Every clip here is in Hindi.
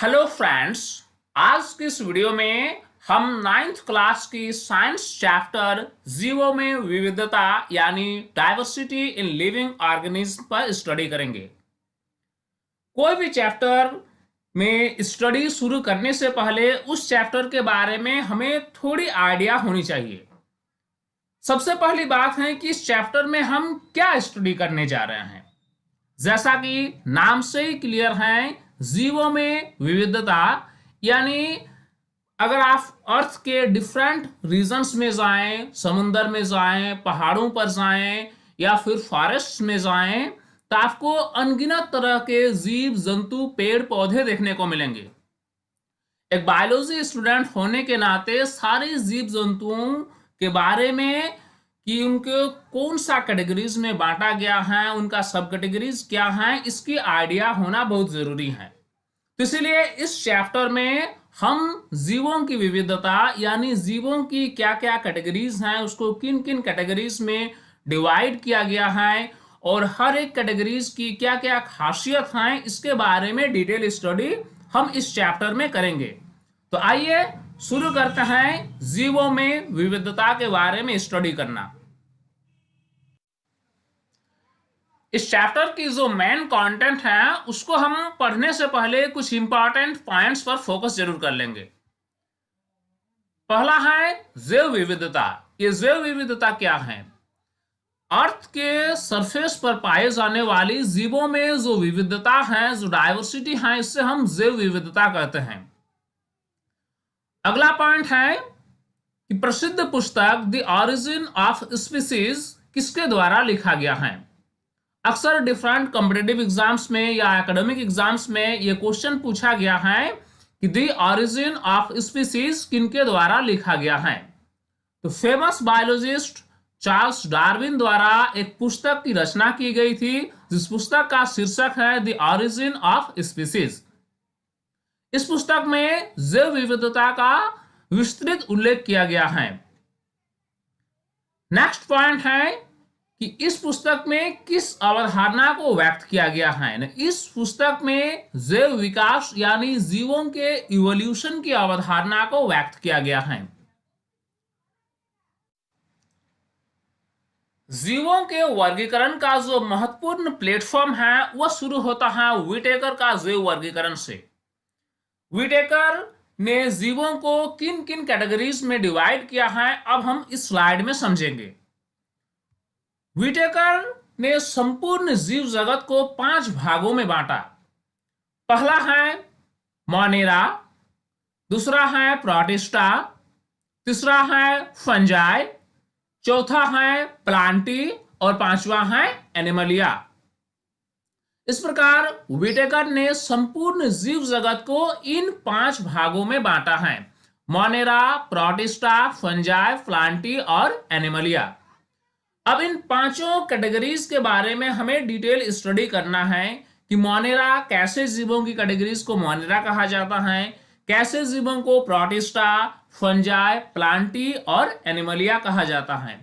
Hello friends. आज की इस वीडियो में हम नाइन्थ क्लास की साइंस चैप्टर जीवो में विविधता यानी डाइवर्सिटी इन लिविंग ऑर्गेनिज्म पर स्टडी करेंगे। कोई भी चैप्टर में स्टडी शुरू करने से पहले उस चैप्टर के बारे में हमें थोड़ी आइडिया होनी चाहिए। सबसे पहली बात है कि इस चैप्टर में हम क्या स्टडी करने जा रहे हैं। जैसा कि नाम से ही क्लियर है, जीवों में विविधता यानी अगर आप अर्थ के डिफरेंट रीजन्स में जाएं, समुंदर में जाएं, पहाड़ों पर जाएं या फिर फॉरेस्ट में जाएं, तो आपको अनगिनत तरह के जीव जंतु पेड़ पौधे देखने को मिलेंगे। एक बायोलॉजी स्टूडेंट होने के नाते सारे जीव जंतुओं के बारे में कि उनको कौन सा कैटेगरीज में बांटा गया है, उनका सब कैटेगरीज क्या है, इसकी आइडिया होना बहुत जरूरी है। तो इसलिए इस चैप्टर में हम जीवों की विविधता यानी जीवों की क्या क्या कैटेगरीज हैं, उसको किन किन कैटेगरीज में डिवाइड किया गया है और हर एक कैटेगरीज की क्या क्या खासियत हैं, इसके बारे में डिटेल स्टडी हम इस चैप्टर में करेंगे। तो आइए शुरू करते हैं जीवों में विविधता के बारे में स्टडी करना। इस चैप्टर की जो मेन कंटेंट है उसको हम पढ़ने से पहले कुछ इंपॉर्टेंट पॉइंट्स पर फोकस जरूर कर लेंगे। पहला है जैव विविधता। ये जैव विविधता क्या है? अर्थ के सरफेस पर पाए जाने वाली जीवों में जो विविधता है, जो डाइवर्सिटी है, इससे हम जैव विविधता कहते हैं। अगला पॉइंट है कि प्रसिद्ध पुस्तक द ऑरिजिन ऑफ स्पीसीज किसके द्वारा लिखा गया है। अक्सर डिफरेंट कॉम्पिटिटिव एग्जाम्स में या एकेडमिक एग्जाम्स में यह क्वेश्चन पूछा गया है कि द ऑरिजिन ऑफ स्पीसीज किनके द्वारा लिखा गया है। तो फेमस बायोलॉजिस्ट चार्ल्स डार्विन द्वारा एक पुस्तक की रचना की गई थी, जिस पुस्तक का शीर्षक है द ऑरिजिन ऑफ स्पीसीज। इस पुस्तक में जैव विविधता का विस्तृत उल्लेख किया गया है। नेक्स्ट पॉइंट है कि इस पुस्तक में किस अवधारणा को व्यक्त किया गया है। इस पुस्तक में जैव विकास यानी जीवों के इवोल्यूशन की अवधारणा को व्यक्त किया गया है। जीवों के वर्गीकरण का जो महत्वपूर्ण प्लेटफॉर्म है वह शुरू होता है व्हिटेकर का जैव वर्गीकरण से। व्हिटेकर ने जीवों को किन किन कैटेगरीज में डिवाइड किया है, अब हम इस स्लाइड में समझेंगे। व्हिटेकर ने संपूर्ण जीव जगत को 5 भागों में बांटा। पहला है मोनेरा, दूसरा है प्रोटिस्टा, तीसरा है फंजाई, चौथा है प्लांटी और पांचवा है एनिमलिया। इस प्रकार व्हिटेकर ने संपूर्ण जीव जगत को इन 5 भागों में बांटा है: मोनेरा, प्रोटिस्टा, फंजाई, प्लांटी और एनिमलिया। अब इन पांचों कैटेगरीज के बारे में हमें डिटेल स्टडी करना है कि मोनेरा कैसे जीवों की कैटेगरीज को मोनेरा कहा जाता है, कैसे जीवों को प्रोटिस्टा, फंजाई, प्लांटी और एनिमलिया कहा जाता है।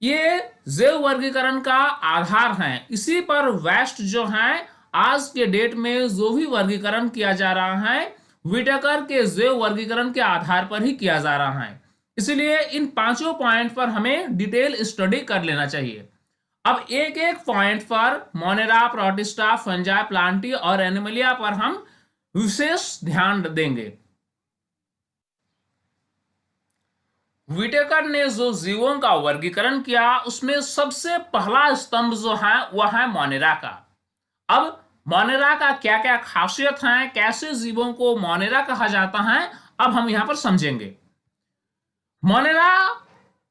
ये जैव वर्गीकरण का आधार है। इसी पर वेस्ट जो है आज के डेट में जो भी वर्गीकरण किया जा रहा है, व्हिटेकर के जैव वर्गीकरण के आधार पर ही किया जा रहा है। इसलिए इन पांचों पॉइंट पर हमें डिटेल स्टडी कर लेना चाहिए। अब एक एक पॉइंट पर मोनेरा, प्रोटिस्टा, फंजाई, प्लांटी और एनिमलिया पर हम विशेष ध्यान देंगे। व्हिटेकर ने जो जीवों का वर्गीकरण किया उसमें सबसे पहला स्तंभ जो है वह है मोनेरा का। अब मोनेरा का क्या क्या खासियत है, कैसे जीवों को मोनेरा कहा जाता है, अब हम यहां पर समझेंगे। मोनेरा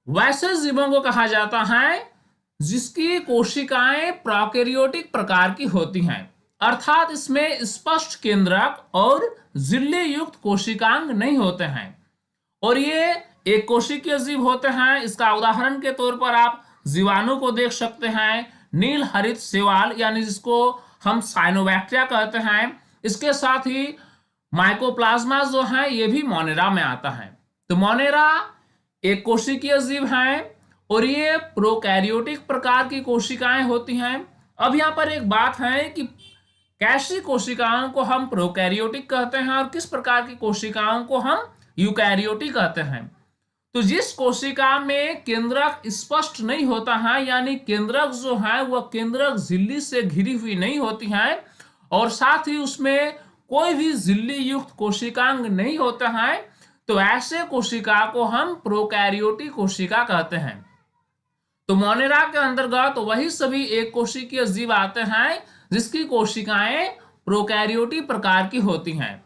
वैसे जीवों को कहा जाता है जिसकी कोशिकाएं प्रोकैरियोटिक प्रकार की होती हैं, अर्थात इसमें स्पष्ट केंद्रक और झिल्ली युक्त कोशिकांग नहीं होते हैं और ये एक कोशिकीय जीव होते हैं। इसका उदाहरण के तौर पर आप जीवाणु को देख सकते हैं, नील हरित शैवाल यानी जिसको हम साइनोबैक्टीरिया कहते हैं। इसके साथ ही माइकोप्लाज्मा जो है ये भी मोनेरा में आता है। तो मोनेरा एक कोशिकीय जीव है और ये प्रोकैरियोटिक प्रकार की कोशिकाएं होती हैं। अब यहाँ पर एक बात है कि कैसी कोशिकाओं को हम प्रोकैरियोटिक कहते हैं और किस प्रकार की कोशिकाओं को हम यूकैरियोटिक कहते हैं। तो जिस कोशिका में केंद्रक स्पष्ट नहीं होता है, यानी केंद्रक जो है वह केंद्रक झिल्ली से घिरी हुई नहीं होती है और साथ ही उसमें कोई भी झिल्ली युक्त कोशिकांग नहीं होता है, तो ऐसे कोशिका को हम प्रोकैरियोटिक कोशिका कहते हैं। तो मोनेरा के अंतर्गत वही सभी एक कोशिकीय जीव आते हैं जिसकी कोशिकाएं प्रोकैरियोटिक प्रकार की होती हैं।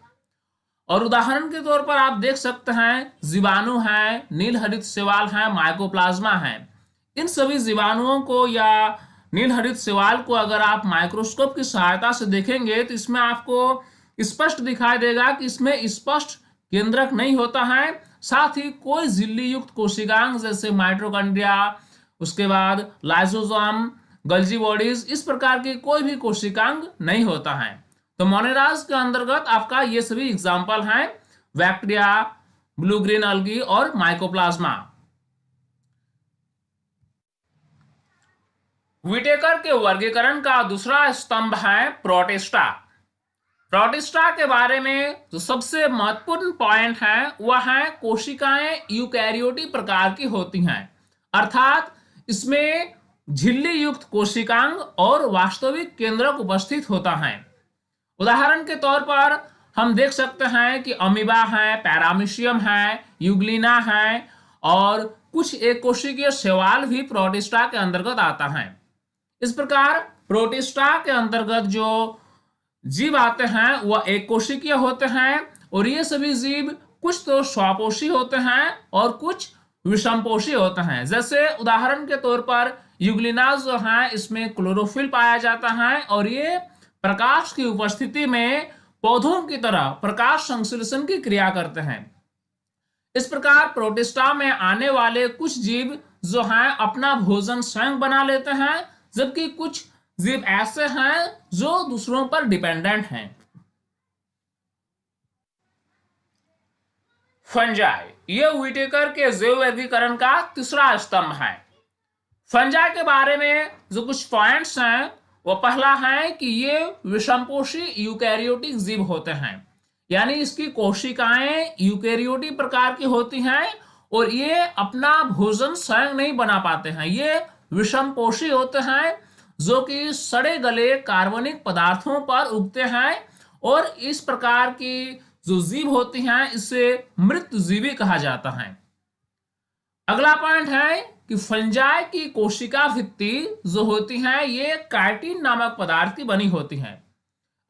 और उदाहरण के तौर पर आप देख सकते हैं जीवाणु है, नील हरित शैवाल है, माइकोप्लाज्मा है। इन सभी जीवाणुओं को या नील हरित शैवाल को अगर आप माइक्रोस्कोप की सहायता से देखेंगे तो इसमें आपको स्पष्ट दिखाई देगा कि इसमें स्पष्ट केंद्रक नहीं होता है, साथ ही कोई झिल्ली युक्त कोशिकांग जैसे माइटोकॉन्ड्रिया, उसके बाद लाइसोसोम, गल्जी बॉडीज, इस प्रकार के कोई भी कोशिकांग नहीं होता है। तो मोनेराज के अंतर्गत आपका ये सभी एग्जाम्पल हैं, बैक्टीरिया, ब्लू ग्रीन अलगी और माइकोप्लाज्मा। व्हिटेकर के वर्गीकरण का दूसरा स्तंभ है प्रोटिस्टा। प्रोटिस्टा के बारे में जो सबसे महत्वपूर्ण पॉइंट है वह है कोशिकाएं यूकैरियोटिक प्रकार की होती हैं, अर्थात इसमें झिल्ली युक्त कोशिकांग और वास्तविक केंद्रक उपस्थित होता है। उदाहरण के तौर पर हम देख सकते हैं कि अमीबा है, पैरामीशियम है, यूग्लिना है और कुछ एक कोशिकीय शैवाल भी प्रोटिस्टा के अंतर्गत आता है। इस प्रकार प्रोटिस्टा के अंतर्गत जो जीव आते हैं वह एक कोशिकीय होते हैं और ये सभी जीव कुछ तो स्वपोषी होते हैं और कुछ विषमपोषी होते हैं। जैसे उदाहरण के तौर पर यूग्लिना जो है इसमें क्लोरोफिल पाया जाता है और ये प्रकाश की उपस्थिति में पौधों की तरह प्रकाश संश्लेषण की क्रिया करते हैं। इस प्रकार प्रोटिस्टा में आने वाले कुछ जीव जो हैं अपना भोजन स्वयं बना लेते हैं, जबकि कुछ जीव ऐसे हैं जो दूसरों पर डिपेंडेंट हैं। फंजाई, यह व्हिटेकर के जैव वर्गीकरण का तीसरा स्तंभ है। फंजाई के बारे में जो कुछ पॉइंट्स हैं वो पहला है कि ये विषमपोषी यूकैरियोटिक जीव होते हैं, यानी इसकी कोशिकाएं यूकैरियोटिक प्रकार की होती हैं और ये अपना भोजन स्वयं नहीं बना पाते हैं। ये विषमपोषी होते हैं जो कि सड़े गले कार्बनिक पदार्थों पर उगते हैं और इस प्रकार की जो जीव होती हैं इसे मृतजीवी कहा जाता है। अगला पॉइंट है कि फंजाई की कोशिका भित्ति जो होती है ये काइटिन नामक पदार्थ की बनी होती है।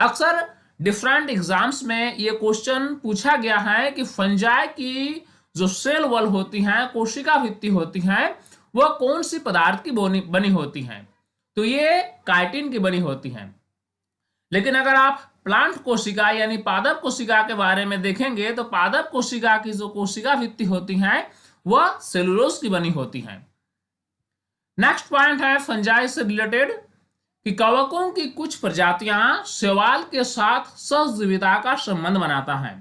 अक्सर डिफरेंट एग्जाम्स में ये क्वेश्चन पूछा गया है कि फंजाई की जो सेल वॉल होती है, कोशिका भित्ति होती है, वह कौन सी पदार्थ की बनी होती है, तो ये काइटिन की बनी होती है। लेकिन अगर आप प्लांट कोशिका यानी पादप कोशिका के बारे में देखेंगे तो पादप कोशिका की जो कोशिका भित्ति होती है वह सेलुलोज की बनी होती है। नेक्स्ट पॉइंट है फंजाई से रिलेटेड कि कवकों की कुछ प्रजातियां शैवाल के साथ सहजीविता का संबंध बनाता है।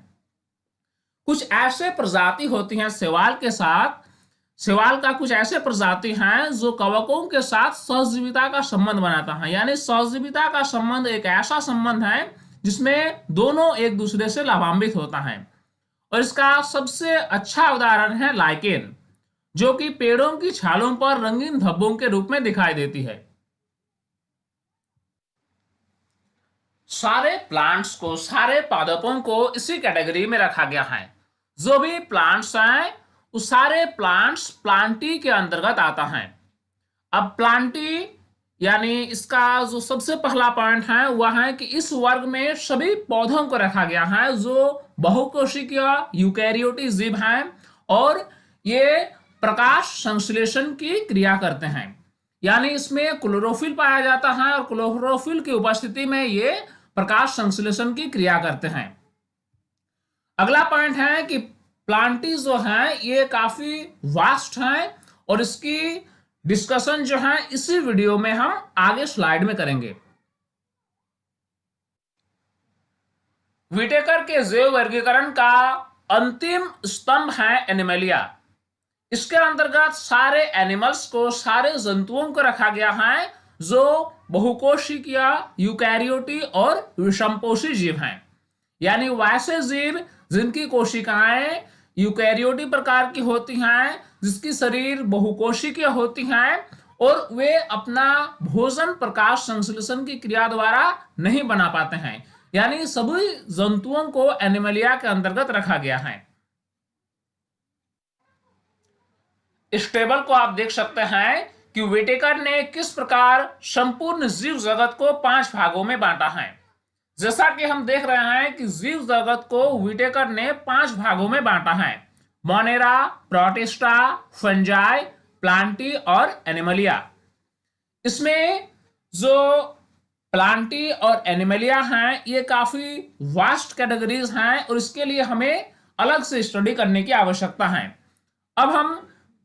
कुछ ऐसे प्रजाति होती हैं शैवाल के साथ, शैवाल का कुछ ऐसे प्रजाति हैं जो कवकों के साथ सहजीविता का संबंध बनाता है। यानी सहजीविता का संबंध एक ऐसा संबंध है जिसमें दोनों एक दूसरे से लाभान्वित होता है और इसका सबसे अच्छा उदाहरण है लाइकेन, जो कि पेड़ों की छालों पर रंगीन धब्बों के रूप में दिखाई देती है। सारे प्लांट्स को, सारे पादपों को इसी कैटेगरी में रखा गया है। जो भी प्लांट्स हैं उस सारे प्लांट्स प्लांटी के अंतर्गत आता है। अब प्लांटी यानी इसका जो सबसे पहला पॉइंट है वह है कि इस वर्ग में सभी पौधों को रखा गया है जो बहुकोशिकीय यूकैरियोटिक जीव हैं और ये प्रकाश संश्लेषण की क्रिया करते हैं। यानी इसमें क्लोरोफिल पाया जाता है और क्लोरोफिल की उपस्थिति में ये प्रकाश संश्लेषण की क्रिया करते हैं। अगला पॉइंट है कि प्लांटी जो है ये काफी वास्ट है और इसकी डिस्कशन जो है इसी वीडियो में हम आगे स्लाइड में करेंगे। व्हिटेकर के जैव वर्गीकरण का अंतिम स्तंभ है एनिमलिया। इसके अंतर्गत सारे एनिमल्स को, सारे जंतुओं को रखा गया है जो बहुकोशिकीय, यूकैरियोटी और विषमपोषी जीव हैं। यानी वैसे जीव जिनकी कोशिकाएं यूकैरियोटी प्रकार की होती हैं, जिसकी शरीर बहुकोशिकीय होती हैं और वे अपना भोजन प्रकाश संश्लेषण की क्रिया द्वारा नहीं बना पाते हैं। यानी सभी जंतुओं को एनिमलिया के अंतर्गत रखा गया है। इस टेबल को आप देख सकते हैं कि व्हिटेकर ने किस प्रकार संपूर्ण जीव जगत को 5 भागों में बांटा है। जैसा कि हम देख रहे हैं कि जीव जगत को व्हिटेकर ने 5 भागों में बांटा है: मोनेरा, प्रोटिस्टा, फंजाई, प्लांटी और एनिमलिया। इसमें जो प्लांटी और एनिमलिया हैं ये काफी वास्ट कैटेगरीज हैं और इसके लिए हमें अलग से स्टडी करने की आवश्यकता है। अब हम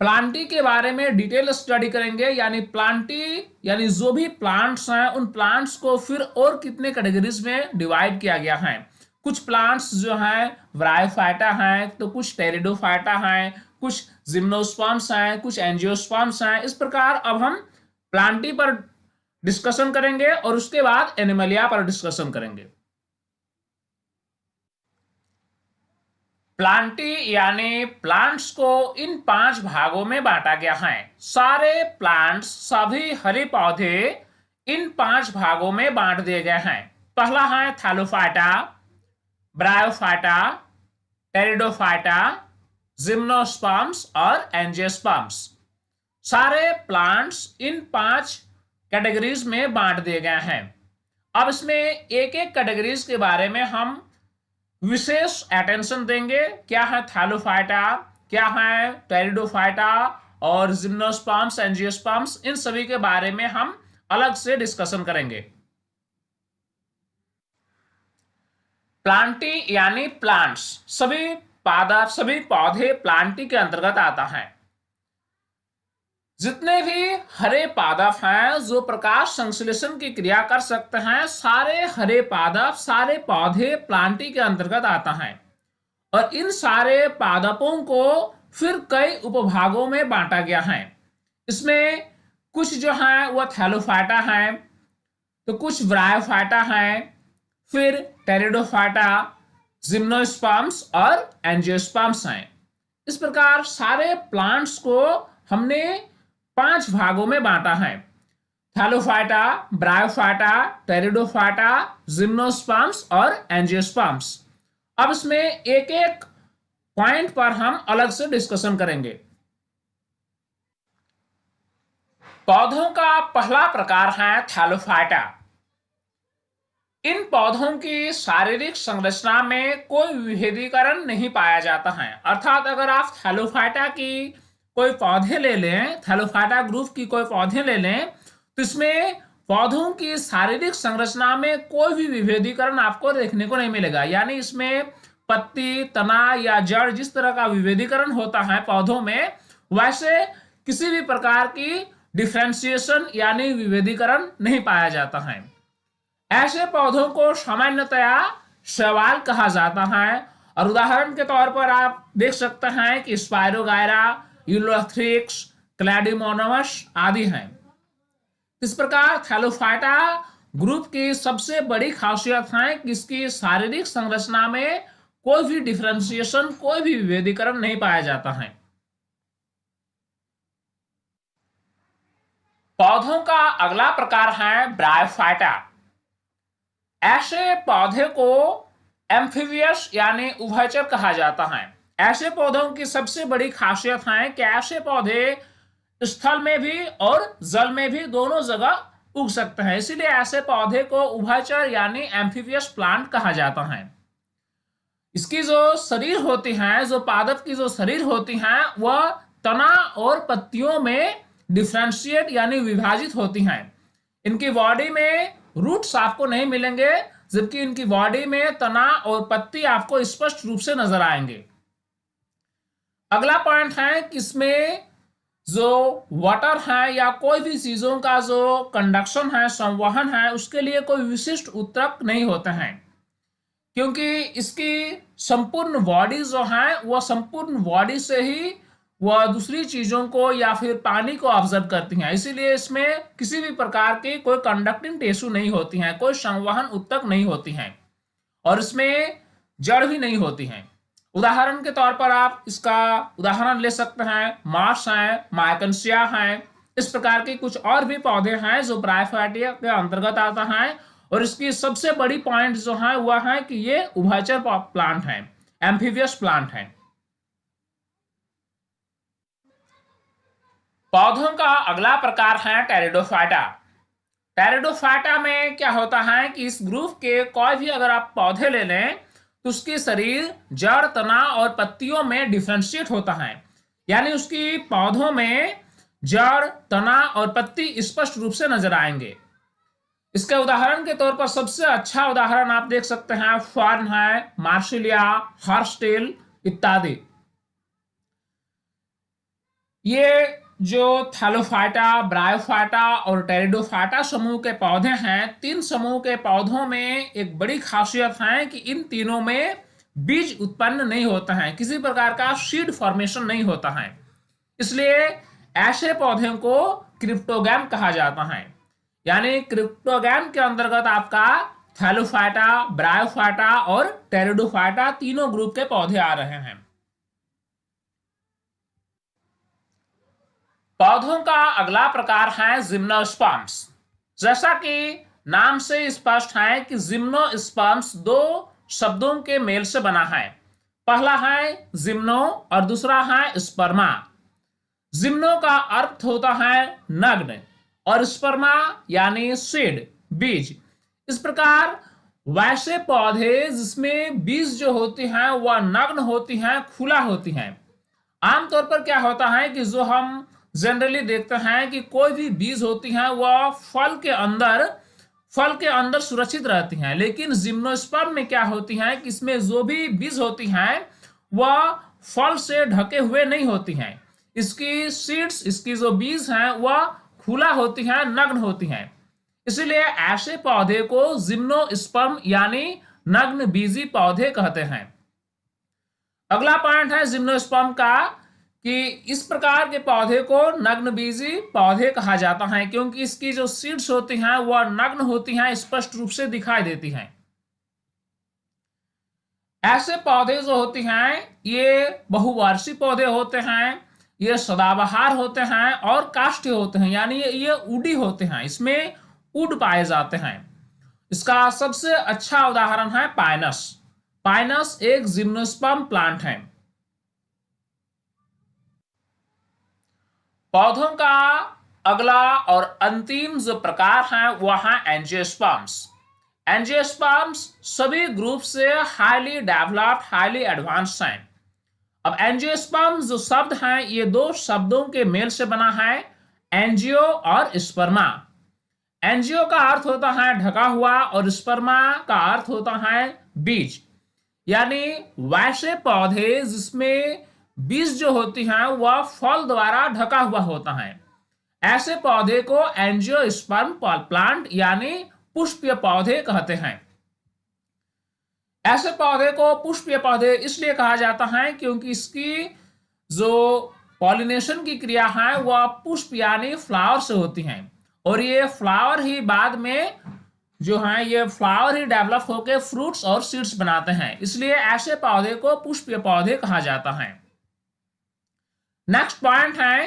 प्लांटी के बारे में डिटेल स्टडी करेंगे। यानी प्लांटी यानी जो भी प्लांट्स हैं उन प्लांट्स को फिर और कितने कैटेगरीज में डिवाइड किया गया है। कुछ प्लांट्स जो हैं ब्रायोफाइटा हैं, तो कुछ टेरिडोफाइटा हैं, कुछ जिम्नोस्पर्म्स हैं, कुछ एंजियोस्पर्म्स हैं। इस प्रकार अब हम प्लांटी पर डिस्कशन करेंगे और उसके बाद एनिमलिया पर डिस्कशन करेंगे। प्लांटी यानी प्लांट्स को इन 5 भागों में बांटा गया है। सारे प्लांट्स, सभी हरे पौधे इन 5 भागों में बांट दिए गए हैं। पहला है थैलोफाइटा, ब्रायोफाइटा, टेरिडोफाइटा, जिम्नोस्पर्म्स और एंजियोस्पर्म्स। सारे प्लांट्स इन 5 कैटेगरीज में बांट दिए गए हैं। अब इसमें एक एक कैटेगरीज के बारे में हम विशेष अटेंशन देंगे। क्या है थैलोफाइटा, क्या है टेरिडोफाइटा और जिम्नोस्पर्म्स, एंजियोस्पर्म्स, इन सभी के बारे में हम अलग से डिस्कशन करेंगे। प्लांटी यानी प्लांट्स, सभी सभी पौधे प्लांटी के अंतर्गत आता है। जितने भी हरे पादप हैं जो प्रकाश संश्लेषण की क्रिया कर सकते हैं, सारे हरे पादप, सारे पौधे प्लांटी के अंतर्गत आता है। और इन सारे पादपों को फिर कई उपभागों में बांटा गया है। इसमें कुछ जो है वह थैलोफाइटा है, तो कुछ ब्रायोफाइटा है, फिर टेरिडोफाइटा, जिम्नोस्पर्म्स और एंजियोस्पर्म्स हैं। इस प्रकार सारे प्लांट्स को हमने 5 भागों में बांटा है: थैलोफाइटा, ब्रायोफाइटा, टेरिडोफाइटा, जिम्नोस्पर्म्स और एंजियोस्पर्म्स। अब इसमें एक एक पॉइंट पर हम अलग से डिस्कशन करेंगे। पौधों का पहला प्रकार है थैलोफाइटा। इन पौधों की शारीरिक संरचना में कोई विभेदीकरण नहीं पाया जाता है। अर्थात अगर आप थैलोफाइटा की कोई पौधे ले लें, थैलोफाइटा ग्रुप की कोई पौधे ले लें, तो इसमें पौधों की शारीरिक संरचना में कोई भी विभेदीकरण आपको देखने को नहीं मिलेगा। यानी इसमें पत्ती, तना या जड़ जिस तरह का विभेदीकरण होता है पौधों में, वैसे किसी भी प्रकार की डिफरेंशिएशन यानी विभेदीकरण नहीं पाया जाता है। ऐसे पौधों को सामान्यतया शैवाल कहा जाता है। और उदाहरण के तौर पर आप देख सकते हैं कि स्पायरोगायरा, यूलोथ्रिक्स, क्लैडिमोनमस आदि हैं। इस प्रकार थैलोफाइटा ग्रुप की सबसे बड़ी खासियत है कि इसकी शारीरिक संरचना में कोई भी डिफरेंशिएशन, कोई भी विभेदीकरण नहीं पाया जाता है। पौधों का अगला प्रकार है ब्रायोफाइटा। ऐसे पौधे को एम्फीबियस यानी उभयचर कहा जाता है। ऐसे पौधों की सबसे बड़ी खासियत है कि ऐसे पौधे स्थल में भी और जल में भी दोनों जगह उग सकते हैं। इसीलिए ऐसे पौधे को उभयचर यानी एम्फीबियस प्लांट कहा जाता है। इसकी जो शरीर होती है, जो पादप की जो शरीर होती है, वह तना और पत्तियों में डिफरेंशिएट यानी विभाजित होती हैं। इनकी बॉडी में रूट्स आपको नहीं मिलेंगे, जबकि इनकी बॉडी में तना और पत्ती आपको स्पष्ट रूप से नजर आएंगे। अगला पॉइंट है कि इसमें जो वाटर है या कोई भी चीजों का जो कंडक्शन है, संवहन है, उसके लिए कोई विशिष्ट ऊतक नहीं होते हैं, क्योंकि इसकी संपूर्ण बॉडी जो है वह संपूर्ण बॉडी से ही वह दूसरी चीजों को या फिर पानी को ऑब्जर्व करती हैं, इसीलिए इसमें किसी भी प्रकार की कोई कंडक्टिंग टिश्यू नहीं होती हैं, कोई संवहन ऊतक नहीं होती हैं और इसमें जड़ भी नहीं होती हैं। उदाहरण के तौर पर आप इसका उदाहरण ले सकते हैं, मार्स हैं, माइकन्सिया हैं, इस प्रकार के कुछ और भी पौधे हैं जो ब्रायोफाइटा के अंतर्गत आता है। और इसकी सबसे बड़ी पॉइंट जो है वह है कि ये उभयचर प्लांट है, एम्फीबियस प्लांट है। पौधों का अगला प्रकार है टेरिडोफाइटा। टेरिडोफाइटा में क्या होता है कि इस ग्रुप के कोई भी अगर आप पौधे ले लें तो उसके शरीर जड़, तना और पत्तियों में डिफ्रेंशिएट होता है, यानी उसकी पौधों में जड़, तना और पत्ती स्पष्ट रूप से नजर आएंगे। इसके उदाहरण के तौर पर सबसे अच्छा उदाहरण आप देख सकते हैं, फर्न है, मार्सिलिया, हॉर्सटेल इत्यादि। ये जो थैलोफाइटा, ब्रायोफाइटा और टेरिडोफाइटा समूह के पौधे हैं, तीन समूह के पौधों में एक बड़ी खासियत है कि इन तीनों में बीज उत्पन्न नहीं होता है, किसी प्रकार का सीड फॉर्मेशन नहीं होता है, इसलिए ऐसे पौधों को क्रिप्टोगैम कहा जाता है। यानी क्रिप्टोगैम के अंतर्गत आपका थैलोफाइटा, ब्रायोफाइटा और टेरिडोफाइटा तीनों ग्रुप के पौधे आ रहे हैं। पौधों का अगला प्रकार है जिम्नोस्पर्म्स। जैसा कि नाम से स्पष्ट है कि जिम्नोस्पर्म्स दो शब्दों के मेल से बना है, पहला है जिम्नो और दूसरा है स्पर्मा। जिम्नो का अर्थ होता है नग्न और स्पर्मा यानी सीड, बीज। इस प्रकार वैसे पौधे जिसमें बीज जो होती हैं वह नग्न होती हैं, खुला होती हैं। आमतौर पर क्या होता है कि जो हम जनरली देखते हैं कि कोई भी बीज होती हैं वह फल के अंदर सुरक्षित रहती हैं, लेकिन जिम्नोस्पर्म में क्या होती हैं कि इसमें जो भी बीज होती हैं वह फल से ढके हुए नहीं होती हैं। इसकी सीड्स, इसकी जो बीज हैं वह खुला होती हैं, नग्न होती हैं। इसलिए ऐसे पौधे को जिम्नोस्पर्म यानी नग्न बीजी पौधे कहते हैं। अगला पॉइंट है जिम्नोस्पर्म का कि इस प्रकार के पौधे को नग्न बीजी पौधे कहा जाता है, क्योंकि इसकी जो सीड्स होती हैं वह नग्न होती हैं, स्पष्ट रूप से दिखाई देती हैं। ऐसे पौधे जो होती हैं ये बहुवार्षिक पौधे होते हैं, ये सदाबहार होते हैं और काष्ठीय होते हैं, यानी ये उडी होते हैं, इसमें उड पाए जाते हैं। इसका सबसे अच्छा उदाहरण है पाइनस। पाइनस एक जिम्नोस्पर्म प्लांट है। पौधों का अगला और अंतिम जो प्रकार है वह है एंजियोस्पर्म्स। एंजियोस्पर्म्स सभी ग्रुप से हाईली डेवलप्ड, हाईली एडवांस्ड हैं। अब एंजियोस्पर्म जो शब्द हैं ये दो शब्दों के मेल से बना है, एंजियो और स्पर्मा। एंजियो का अर्थ होता है ढका हुआ और स्पर्मा का अर्थ होता है बीज, यानी वैसे पौधे जिसमें बीज जो होती हैं वह फल द्वारा ढका हुआ होता है, ऐसे पौधे को एंजियोस्पर्म प्लांट यानी पुष्पीय पौधे कहते हैं। ऐसे पौधे को पुष्पीय पौधे इसलिए कहा जाता है क्योंकि इसकी जो पॉलिनेशन की क्रिया है वह पुष्प यानी फ्लावर से होती है, और ये फ्लावर ही बाद में जो है ये फ्लावर ही डेवलप होकर फ्रूट्स और सीड्स बनाते हैं, इसलिए ऐसे पौधे को पुष्पीय पौधे कहा जाता है। नेक्स्ट पॉइंट है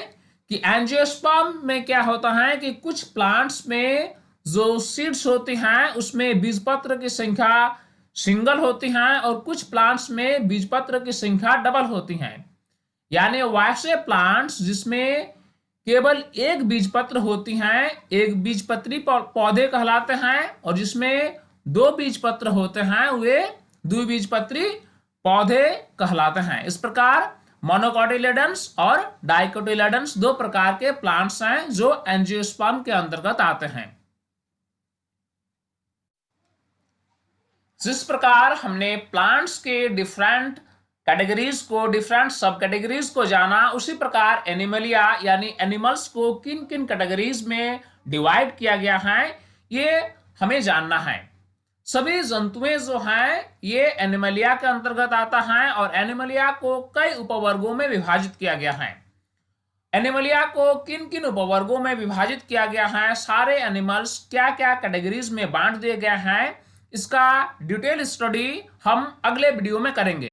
कि एंजियोस्पर्म में क्या होता है कि कुछ प्लांट्स में जो सीड्स होती हैं उसमें बीजपत्र की संख्या सिंगल होती हैं और कुछ प्लांट्स में बीजपत्र की संख्या डबल होती हैं, यानी वैसे प्लांट्स जिसमें केवल एक बीजपत्र होती हैं एक बीजपत्री पौधे कहलाते हैं, और जिसमें दो बीजपत्र होते हैं वे द्विबीजपत्री पौधे कहलाते हैं। इस प्रकार मोनोकोटिलेडन्स और डाइकोटिलेडन्स दो प्रकार के प्लांट्स हैं जो एंजियोस्पर्म के अंतर्गत आते हैं। जिस प्रकार हमने प्लांट्स के डिफरेंट कैटेगरीज को, डिफरेंट सब कैटेगरीज को जाना, उसी प्रकार एनिमलिया यानी एनिमल्स को किन किन कैटेगरीज में डिवाइड किया गया है ये हमें जानना है। सभी जंतुएं जो हैं ये एनिमलिया के अंतर्गत आता है और एनिमलिया को कई उपवर्गों में विभाजित किया गया है। एनिमलिया को किन किन उपवर्गों में विभाजित किया गया है, सारे एनिमल्स क्या क्या कैटेगरीज में बांट दिए गए हैं, इसका डिटेल स्टडी हम अगले वीडियो में करेंगे।